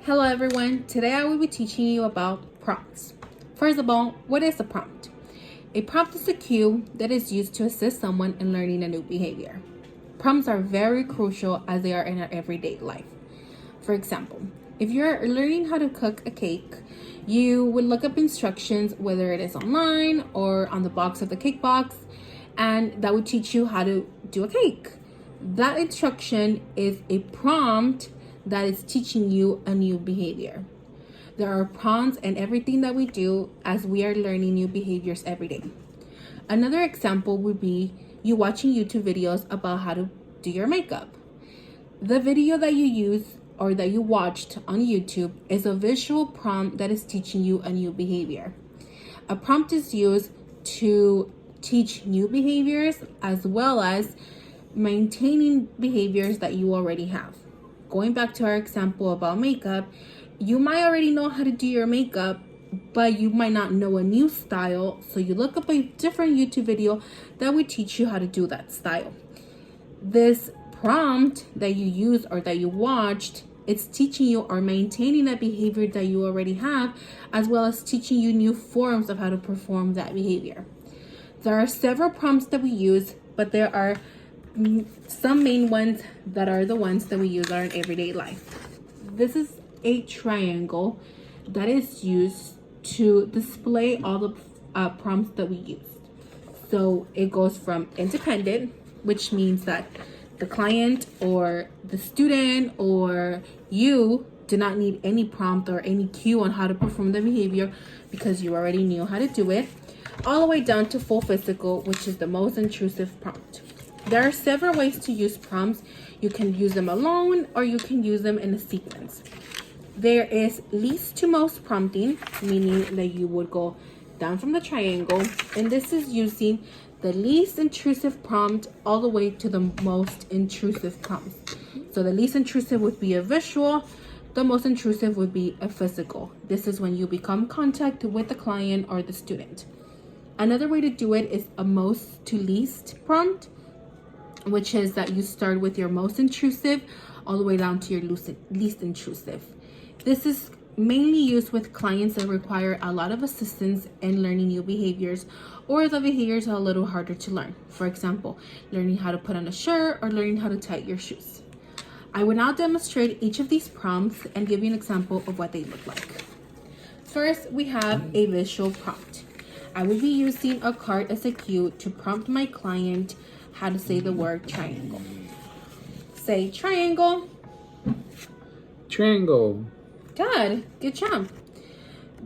Hello everyone, today I will be teaching you about prompts. First of all, what is a prompt? A prompt is a cue that is used to assist someone in learning a new behavior. Prompts are very crucial as they are in our everyday life. For example, if you're learning how to cook a cake, you would look up instructions, whether it is online or on the box of the cake box, and that would teach you how to do a cake. That instruction is a prompt that is teaching you a new behavior. There are prompts in everything that we do as we are learning new behaviors every day. Another example would be you watching YouTube videos about how to do your makeup. The video that you use or that you watched on YouTube is a visual prompt that is teaching you a new behavior. A prompt is used to teach new behaviors as well as maintaining behaviors that you already have. Going back to our example about makeup, you might already know how to do your makeup, but you might not know a new style. So you look up a different YouTube video that would teach you how to do that style. This prompt that you use or that you watched, it's teaching you or maintaining that behavior that you already have, as well as teaching you new forms of how to perform that behavior. There are several prompts that we use, but there are some main ones that are the ones that we use in our everyday life. This is a triangle that is used to display all the prompts that we use. So it goes from independent, which means that the client or the student or you do not need any prompt or any cue on how to perform the behavior because you already knew how to do it, all the way down to full physical, which is the most intrusive prompt. There are several ways to use prompts. You can use them alone or you can use them in a sequence. There is least to most prompting, meaning that you would go down from the triangle, and this is using the least intrusive prompt all the way to the most intrusive prompt. So the least intrusive would be a visual, the most intrusive would be a physical. This is when you become contact with the client or the student. Another way to do it is a most to least prompt, which is that you start with your most intrusive all the way down to your least intrusive. This is mainly used with clients that require a lot of assistance in learning new behaviors, or the behaviors are a little harder to learn. For example, learning how to put on a shirt or learning how to tie your shoes. I will now demonstrate each of these prompts and give you an example of what they look like. First, we have a visual prompt. I will be using a card as a cue to prompt my client how to say the word triangle. Say triangle. Triangle. Good job.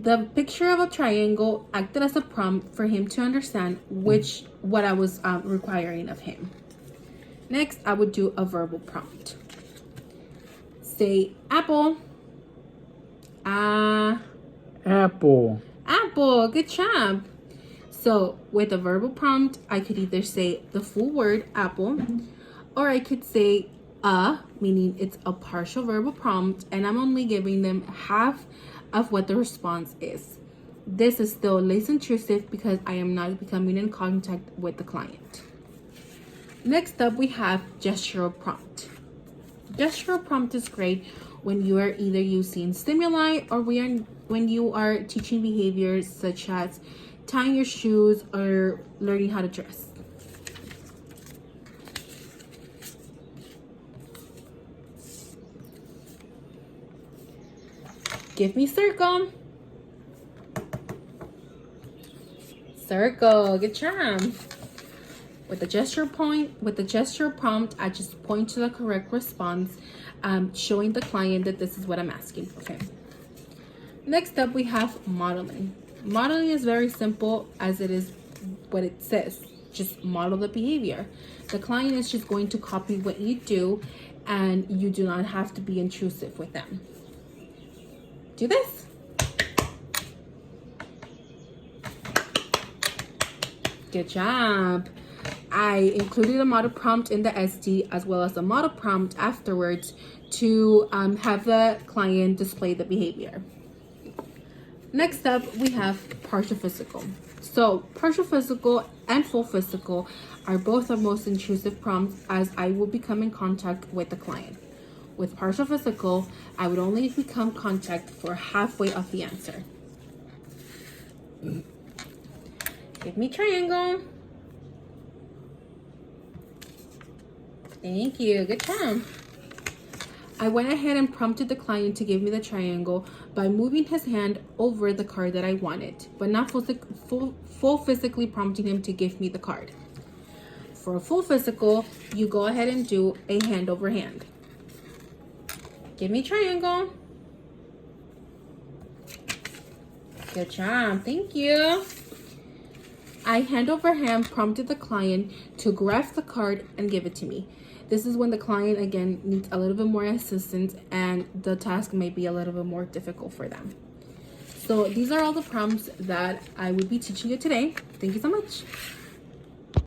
The picture of a triangle acted as a prompt for him to understand what I was requiring of him. Next, I would do a verbal prompt. Say apple. Apple. Apple. Good job. So with a verbal prompt, I could either say the full word apple, or I could say meaning it's a partial verbal prompt, and I'm only giving them half of what the response is. This is still less intrusive because I am not becoming in contact with the client. Next up, we have gestural prompt. Gestural prompt is great when you are either using stimuli or when you are teaching behaviors such as tying your shoes or learning how to dress. Give me circle. Circle. Good job. With the gesture prompt, I just point to the correct response, showing the client that this is what I'm asking of him. Next up, we have modeling. Modeling is very simple as it is what it says. Just model the behavior. The client is just going to copy what you do, and you do not have to be intrusive with them. Do this. Good job. I included a model prompt in the SD as well as a model prompt afterwards to have the client display the behavior. Next up, we have partial physical. So partial physical and full physical are both the most intrusive prompts as I will become in contact with the client. With partial physical, I would only become contact for halfway of the answer. Give me triangle. Thank you. Good job. I went ahead and prompted the client to give me the triangle by moving his hand over the card that I wanted, but not full physically prompting him to give me the card. For a full physical, you go ahead and do a hand over hand. Give me triangle. Good job. Thank you. I hand over hand prompted the client to grasp the card and give it to me. This is when the client again needs a little bit more assistance and the task may be a little bit more difficult for them. So these are all the prompts that I would be teaching you today. Thank you so much.